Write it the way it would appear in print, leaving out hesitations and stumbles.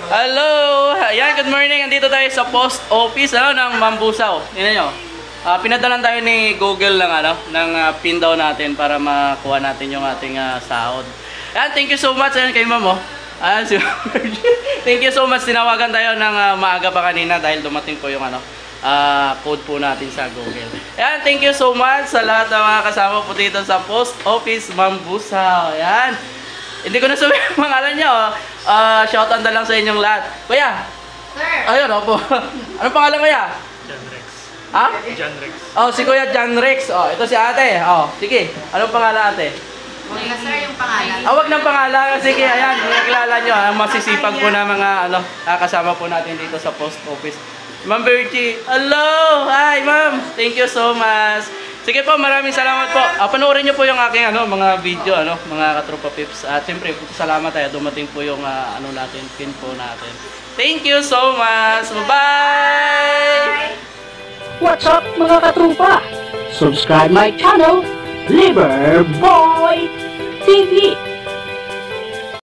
Hello! Ayan, good morning. Andito tayo sa post office ng Mambusaw. Tingnan nyo. Pinadalan tayo ni Google ng pin daw natin para makuha natin yung ating sahod. Ayan, thank you so much. Ayan kay Ma'am. Ayan, thank you so much. Tinawagan tayo ng maaga pa kanina dahil dumating po yung code po natin sa Google. Ayan, thank you so much sa lahat ng mga kasama po dito sa post office Mambusaw. Ayan. Hindi ko na sabihin ang pangalan nyo. Shoutout na lang sa inyong lahat. Kuya! Sir! Ayun, opo. Anong pangalan kuya? John Rex. Ha? John Rex. Oh, si Kuya John Rex. Oh, ito si ate. Oh, sige. Anong pangalan ate? Wala sir yung pangalan. Wag ng pangalan. Sige, ayan. Nakilala nyo. Masisipag po na mga kasama po natin dito sa post office. Ma'am Bertie. Hello! Hi, ma'am. Thank you so much. Sige po, maraming salamat po. Panoorin niyo po yung aking mga video, mga katropa pips. At siyempre, salamat tayo. Dumating po yung natin, pin po natin. Thank you so much. Bye! What's up mga katrupa? Subscribe my channel, Liverboy TV.